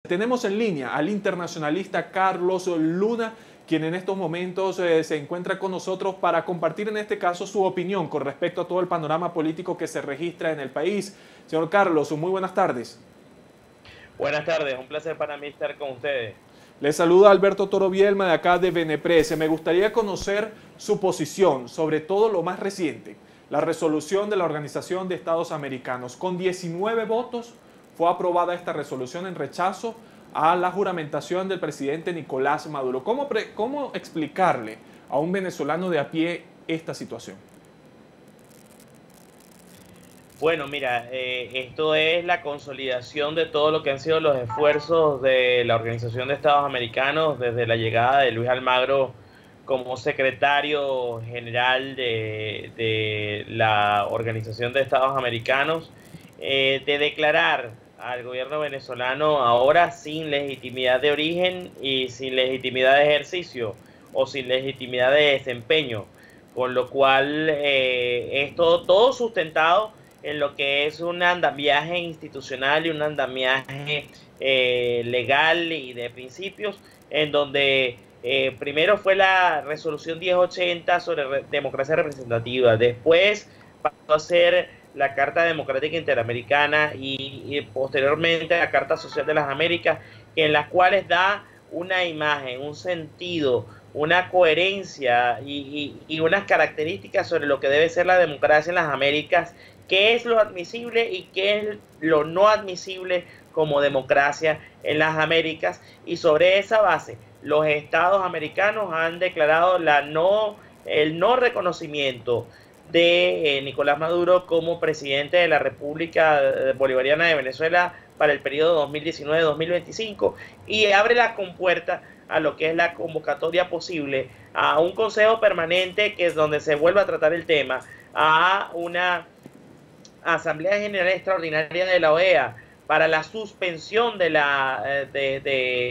Tenemos en línea al internacionalista Carlos Luna, quien en estos momentos se encuentra con nosotros para compartir en este caso su opinión con respecto a todo el panorama político que se registra en el país. Señor Carlos, muy buenas tardes. Buenas tardes, un placer para mí estar con ustedes. Les saluda Alberto Toro Bielma de acá de Benepress. Me gustaría conocer su posición sobre todo lo más reciente, la resolución de la Organización de Estados Americanos. Con 19 votos fue aprobada esta resolución en rechazo a la juramentación del presidente Nicolás Maduro. ¿Cómo explicarle a un venezolano de a pie esta situación? Bueno, mira, esto es la consolidación de todo lo que han sido los esfuerzos de la Organización de Estados Americanos desde la llegada de Luis Almagro como secretario general de la Organización de Estados Americanos, de declarar al gobierno venezolano ahora sin legitimidad de origen y sin legitimidad de ejercicio o sin legitimidad de desempeño, con lo cual esto todo sustentado en lo que es un andamiaje institucional y un andamiaje legal y de principios, en donde primero fue la resolución 1080 sobre democracia representativa, después pasó a ser la Carta Democrática Interamericana y posteriormente la Carta Social de las Américas, en las cuales da una imagen, un sentido, una coherencia y unas características sobre lo que debe ser la democracia en las Américas, qué es lo admisible y qué es lo no admisible como democracia en las Américas, y sobre esa base los estados americanos han declarado el no reconocimiento de Nicolás Maduro como presidente de la República Bolivariana de Venezuela para el periodo 2019-2025, y abre la compuerta a lo que es la convocatoria posible a un consejo permanente, que es donde se vuelva a tratar el tema, a una Asamblea General Extraordinaria de la OEA para la suspensión de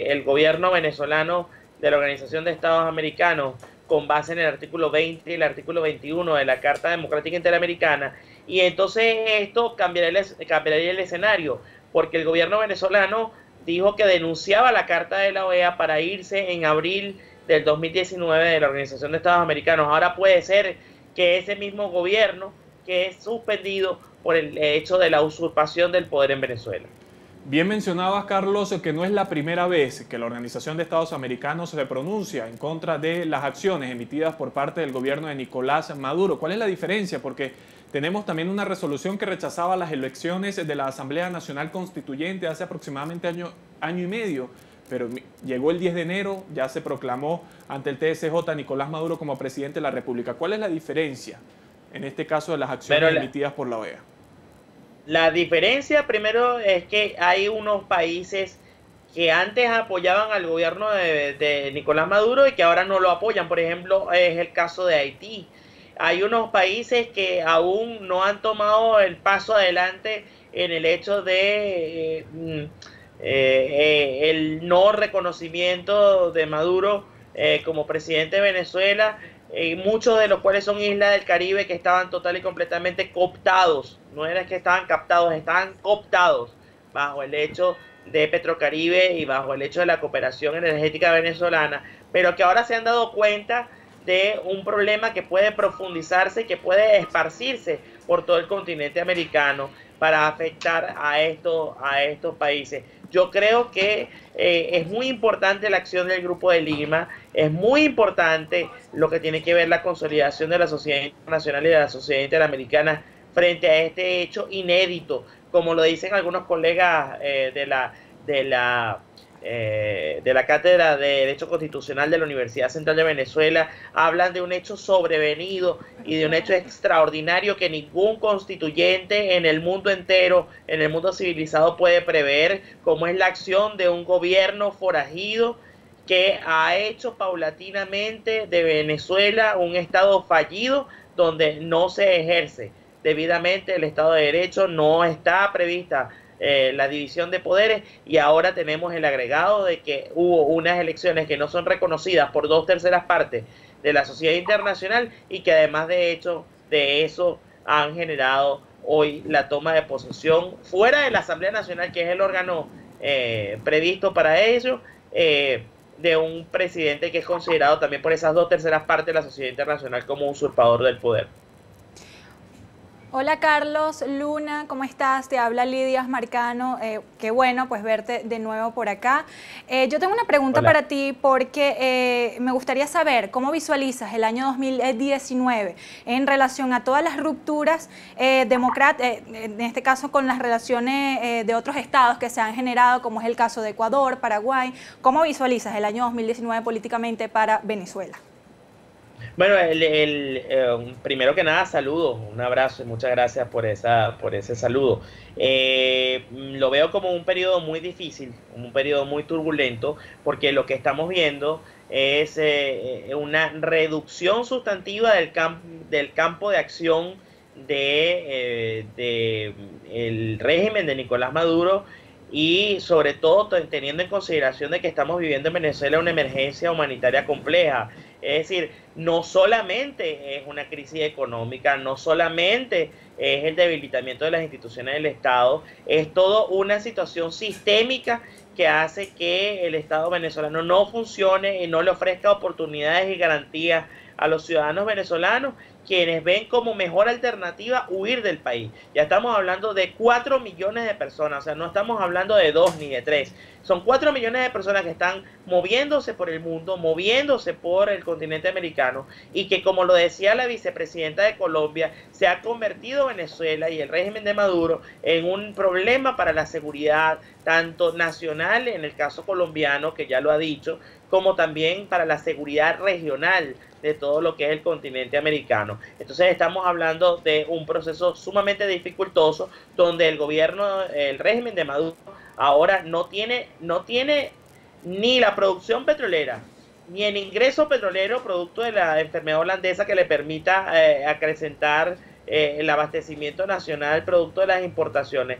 el gobierno venezolano de la Organización de Estados Americanos, con base en el artículo 20 y el artículo 21 de la Carta Democrática Interamericana. Y entonces esto cambiaría el escenario, porque el gobierno venezolano dijo que denunciaba la Carta de la OEA para irse en abril del 2019 de la Organización de Estados Americanos. Ahora puede ser que ese mismo gobierno que es suspendido por el hecho de la usurpación del poder en Venezuela. Bien mencionabas, Carlos, que no es la primera vez que la Organización de Estados Americanos se pronuncia en contra de las acciones emitidas por parte del gobierno de Nicolás Maduro. ¿Cuál es la diferencia? Porque tenemos también una resolución que rechazaba las elecciones de la Asamblea Nacional Constituyente hace aproximadamente año y medio, pero llegó el 10 de enero, ya se proclamó ante el TSJ Nicolás Maduro como presidente de la República. ¿Cuál es la diferencia en este caso de las acciones emitidas por la OEA? La diferencia primero es que hay unos países que antes apoyaban al gobierno de Nicolás Maduro y que ahora no lo apoyan. Por ejemplo, es el caso de Haití. Hay unos países que aún no han tomado el paso adelante en el hecho de el no reconocimiento de Maduro como presidente de Venezuela, muchos de los cuales son islas del Caribe que estaban total y completamente cooptados. No era que estaban captados, estaban cooptados bajo el hecho de Petrocaribe y bajo el hecho de la cooperación energética venezolana, pero que ahora se han dado cuenta de un problema que puede profundizarse y que puede esparcirse por todo el continente americano para afectar a estos países. Yo creo que es muy importante la acción del Grupo de Lima, es muy importante lo que tiene que ver la consolidación de la sociedad internacional y de la sociedad interamericana frente a este hecho inédito, como lo dicen algunos colegas de la Cátedra de Derecho Constitucional de la Universidad Central de Venezuela. Hablan de un hecho sobrevenido y de un hecho extraordinario que ningún constituyente en el mundo entero, en el mundo civilizado, puede prever, como es la acción de un gobierno forajido que ha hecho paulatinamente de Venezuela un estado fallido donde no se ejerce debidamente el Estado de Derecho, no está prevista la división de poderes, y ahora tenemos el agregado de que hubo unas elecciones que no son reconocidas por 2/3 partes de la sociedad internacional y que además de eso han generado hoy la toma de posesión fuera de la Asamblea Nacional, que es el órgano previsto para ello, de un presidente que es considerado también por esas 2/3 partes de la sociedad internacional como usurpador del poder. Hola Carlos, Luna, ¿cómo estás? Te habla Lidia Marcano, qué bueno pues verte de nuevo por acá. Yo tengo una pregunta para ti porque me gustaría saber cómo visualizas el año 2019 en relación a todas las rupturas en este caso con las relaciones de otros estados que se han generado, como es el caso de Ecuador, Paraguay. ¿Cómo visualizas el año 2019 políticamente para Venezuela? Bueno, primero que nada, saludos, un abrazo y muchas gracias por ese saludo. Lo veo como un periodo muy difícil, un periodo muy turbulento, porque lo que estamos viendo es una reducción sustantiva del campo de acción el régimen de Nicolás Maduro, y sobre todo teniendo en consideración de que estamos viviendo en Venezuela una emergencia humanitaria compleja. Es decir, no solamente es una crisis económica, no solamente es el debilitamiento de las instituciones del Estado, es toda una situación sistémica que hace que el Estado venezolano no funcione y no le ofrezca oportunidades y garantías a los ciudadanos venezolanos, quienes ven como mejor alternativa huir del país. Ya estamos hablando de 4 millones de personas, o sea, no estamos hablando de 2 ni de 3. Son 4 millones de personas que están moviéndose por el mundo, moviéndose por el continente americano, y que, como lo decía la vicepresidenta de Colombia, se ha convertido Venezuela y el régimen de Maduro en un problema para la seguridad, tanto nacional, en el caso colombiano, que ya lo ha dicho, como también para la seguridad regional de todo lo que es el continente americano. Entonces estamos hablando de un proceso sumamente dificultoso, donde el régimen de Maduro ahora no tiene ni la producción petrolera, ni el ingreso petrolero producto de la enfermedad holandesa que le permita acrecentar el abastecimiento nacional producto de las importaciones,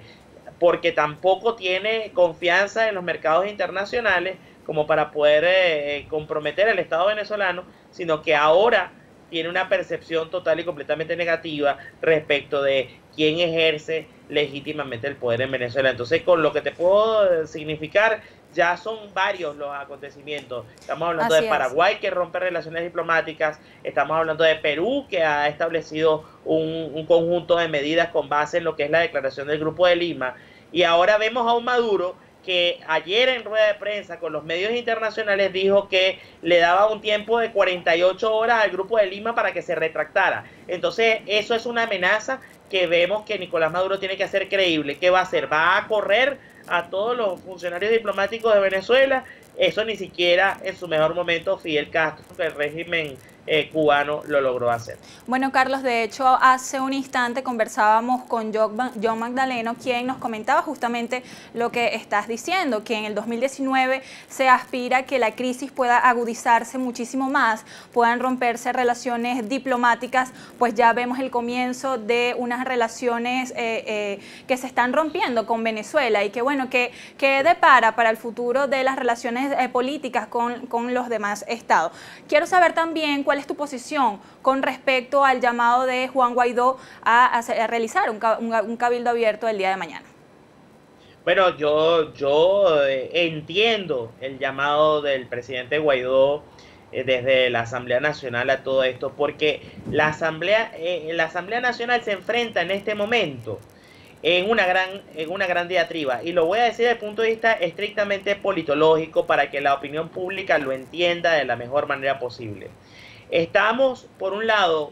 porque tampoco tiene confianza en los mercados internacionales como para poder comprometer al Estado venezolano, sino que ahora tiene una percepción total y completamente negativa respecto de quién ejerce legítimamente el poder en Venezuela. Entonces, con lo que te puedo significar, ya son varios los acontecimientos. Estamos hablando de Paraguay, que rompe relaciones diplomáticas, estamos hablando de Perú, que ha establecido un conjunto de medidas con base en lo que es la declaración del Grupo de Lima, y ahora vemos a un Maduro que ayer en rueda de prensa con los medios internacionales dijo que le daba un tiempo de 48 horas al Grupo de Lima para que se retractara. Entonces eso es una amenaza que vemos que Nicolás Maduro tiene que hacer creíble. ¿Qué va a hacer? ¿Va a correr a todos los funcionarios diplomáticos de Venezuela? Eso ni siquiera en su mejor momento Fidel Castro, el régimen cubano, lo logró hacer. Bueno, Carlos, de hecho hace un instante conversábamos con John Magdaleno, quien nos comentaba justamente lo que estás diciendo, que en el 2019 se aspira a que la crisis pueda agudizarse muchísimo más, puedan romperse relaciones diplomáticas, pues ya vemos el comienzo de unas relaciones que se están rompiendo con Venezuela, y que bueno, que depara para el futuro de las relaciones políticas con los demás estados. Quiero saber también cuál es tu posición con respecto al llamado de Juan Guaidó a realizar un cabildo abierto el día de mañana. Bueno, yo entiendo el llamado del presidente Guaidó desde la Asamblea Nacional a todo esto, porque la Asamblea Nacional se enfrenta en este momento en una gran diatriba, y lo voy a decir desde el punto de vista estrictamente politológico para que la opinión pública lo entienda de la mejor manera posible. Estamos, por un lado,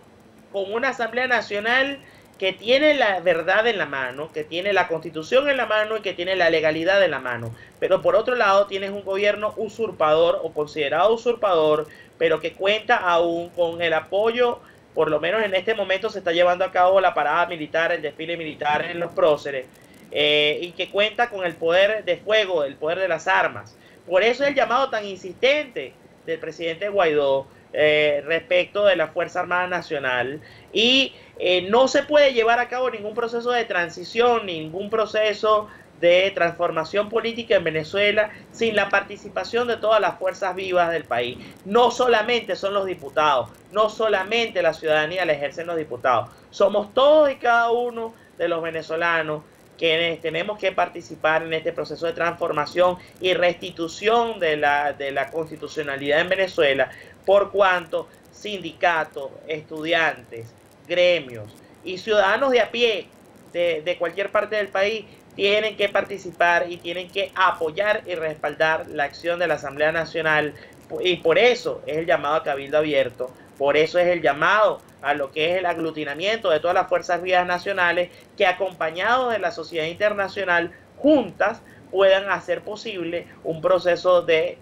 con una Asamblea Nacional que tiene la verdad en la mano, que tiene la Constitución en la mano y que tiene la legalidad en la mano. Pero por otro lado tienes un gobierno usurpador o considerado usurpador, pero que cuenta aún con el apoyo, por lo menos en este momento se está llevando a cabo la parada militar, el desfile militar en los próceres, y que cuenta con el poder de fuego, el poder de las armas. Por eso es el llamado tan insistente del presidente Guaidó respecto de la Fuerza Armada Nacional, y no se puede llevar a cabo ningún proceso de transición, ningún proceso de transformación política en Venezuela sin la participación de todas las fuerzas vivas del país. No solamente son los diputados, no solamente la ciudadanía la ejercen los diputados, somos todos y cada uno de los venezolanos quienes tenemos que participar en este proceso de transformación y restitución de la constitucionalidad en Venezuela, por cuanto sindicatos, estudiantes, gremios y ciudadanos de a pie de cualquier parte del país tienen que participar y tienen que apoyar y respaldar la acción de la Asamblea Nacional, y por eso es el llamado a cabildo abierto, por eso es el llamado a lo que es el aglutinamiento de todas las fuerzas vivas nacionales que, acompañados de la sociedad internacional, juntas puedan hacer posible un proceso de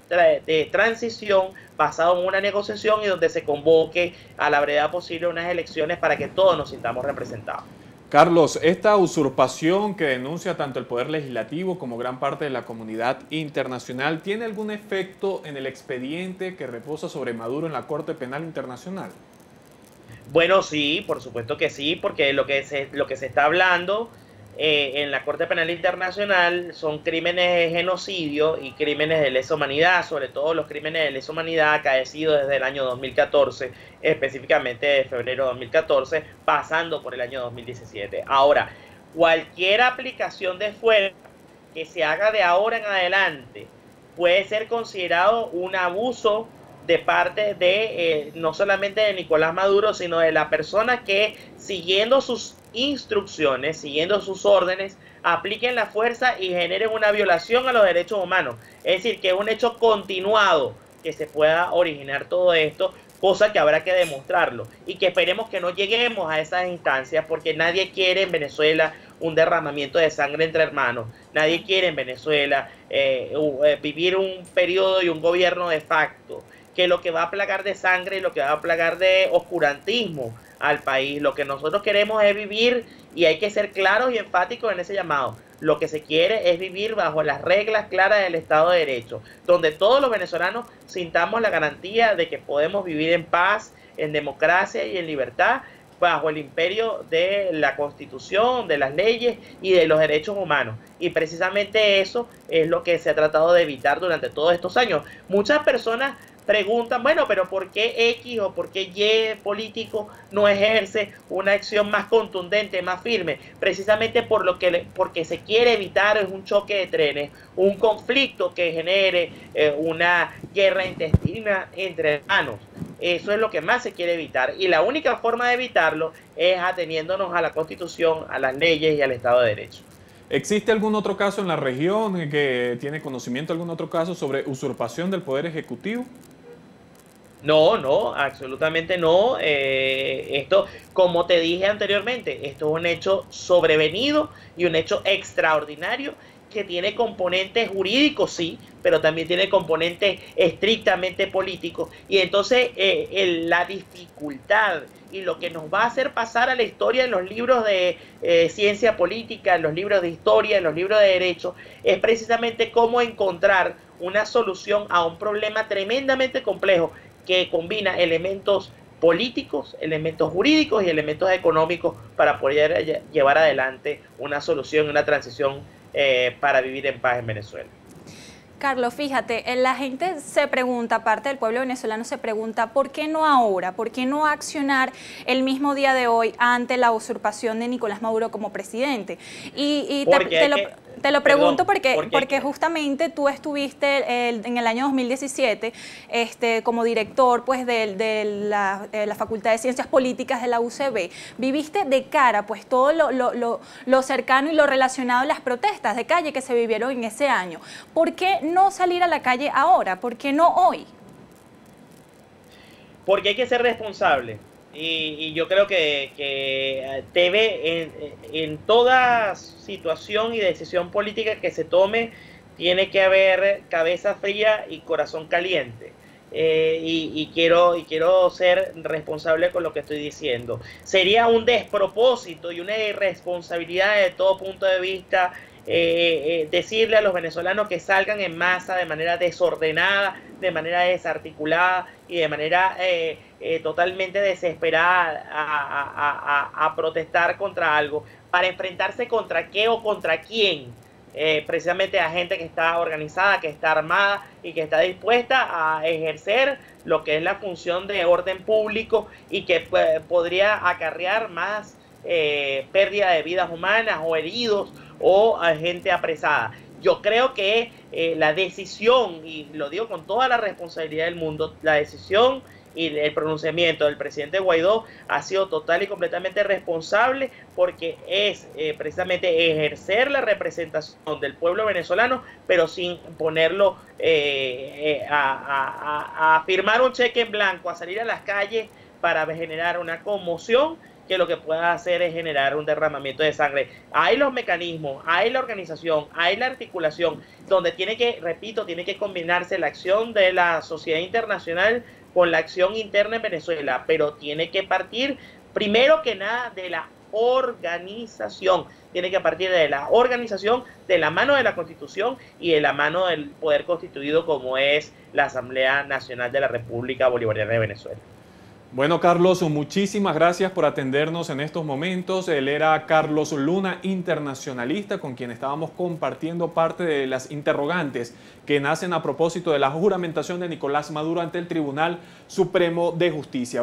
transición basado en una negociación y donde se convoque a la brevedad posible unas elecciones para que todos nos sintamos representados. Carlos, esta usurpación que denuncia tanto el Poder Legislativo como gran parte de la comunidad internacional, ¿tiene algún efecto en el expediente que reposa sobre Maduro en la Corte Penal Internacional? Bueno, sí, por supuesto que sí, porque lo que se está hablando en la Corte Penal Internacional son crímenes de genocidio y crímenes de lesa humanidad, sobre todo los crímenes de lesa humanidad acaecidos desde el año 2014, específicamente de febrero de 2014, pasando por el año 2017. Ahora, cualquier aplicación de fuerza que se haga de ahora en adelante puede ser considerado un abuso de parte de no solamente de Nicolás Maduro, sino de la persona que, siguiendo sus instrucciones, siguiendo sus órdenes, apliquen la fuerza y generen una violación a los derechos humanos. Es decir, que es un hecho continuado que se pueda originar todo esto, cosa que habrá que demostrarlo y que esperemos que no lleguemos a esas instancias, porque nadie quiere en Venezuela un derramamiento de sangre entre hermanos. Nadie quiere en Venezuela vivir un periodo y un gobierno de facto que lo que va a plagar de sangre y lo que va a plagar de oscurantismo al país. Lo que nosotros queremos es vivir, y hay que ser claros y enfáticos en ese llamado. Lo que se quiere es vivir bajo las reglas claras del Estado de Derecho, donde todos los venezolanos sintamos la garantía de que podemos vivir en paz, en democracia y en libertad, bajo el imperio de la Constitución, de las leyes y de los derechos humanos. Y precisamente eso es lo que se ha tratado de evitar durante todos estos años. Muchas personas preguntan, bueno, pero ¿por qué X o por qué Y político no ejerce una acción más contundente, más firme? Precisamente porque se quiere evitar un choque de trenes, un conflicto que genere una guerra intestina entre hermanos. Eso es lo que más se quiere evitar, y la única forma de evitarlo es ateniéndonos a la Constitución, a las leyes y al Estado de Derecho. ¿Existe algún otro caso en la región que tiene conocimiento, algún otro caso sobre usurpación del Poder Ejecutivo? No, absolutamente no. Esto, como te dije anteriormente, esto es un hecho sobrevenido y un hecho extraordinario que tiene componentes jurídicos, sí, pero también tiene componentes estrictamente políticos. Y entonces la dificultad y lo que nos va a hacer pasar a la historia en los libros de ciencia política, en los libros de historia, en los libros de derecho, es precisamente cómo encontrar una solución a un problema tremendamente complejo que combina elementos políticos, elementos jurídicos y elementos económicos para poder llevar adelante una solución, una transición para vivir en paz en Venezuela. Carlos, fíjate, la gente se pregunta, parte del pueblo venezolano se pregunta, ¿por qué no ahora? ¿Por qué no accionar el mismo día de hoy ante la usurpación de Nicolás Maduro como presidente? Y te lo pregunto porque justamente tú estuviste en el año 2017 como director pues, de la Facultad de Ciencias Políticas de la UCB. Viviste de cara pues, todo lo cercano y lo relacionado a las protestas de calle que se vivieron en ese año. ¿Por qué no salir a la calle ahora? ¿Por qué no hoy? Porque hay que ser responsable. Y yo creo que debe, en toda situación y decisión política que se tome, tiene que haber cabeza fría y corazón caliente. Y quiero ser responsable con lo que estoy diciendo. Sería un despropósito y una irresponsabilidad de todo punto de vista decirle a los venezolanos que salgan en masa de manera desordenada, de manera desarticulada y de manera totalmente desesperada a protestar contra algo, para enfrentarse contra qué o contra quién. Precisamente a gente que está organizada, que está armada y que está dispuesta a ejercer lo que es la función de orden público y que podría acarrear más pérdida de vidas humanas o heridos o gente apresada. Yo creo que la decisión, y lo digo con toda la responsabilidad del mundo, la decisión y el pronunciamiento del presidente Guaidó ha sido total y completamente responsable, porque es precisamente ejercer la representación del pueblo venezolano, pero sin ponerlo a firmar un cheque en blanco, a salir a las calles para generar una conmoción que lo que pueda hacer es generar un derramamiento de sangre. Hay los mecanismos, hay la organización, hay la articulación, donde tiene que, repito, tiene que combinarse la acción de la sociedad internacional con la acción interna en Venezuela, pero tiene que partir primero que nada de la organización, tiene que partir de la organización, de la mano de la Constitución y de la mano del poder constituido como es la Asamblea Nacional de la República Bolivariana de Venezuela. Bueno, Carlos, muchísimas gracias por atendernos en estos momentos. Él era Carlos Luna, internacionalista, con quien estábamos compartiendo parte de las interrogantes que nacen a propósito de la juramentación de Nicolás Maduro ante el Tribunal Supremo de Justicia.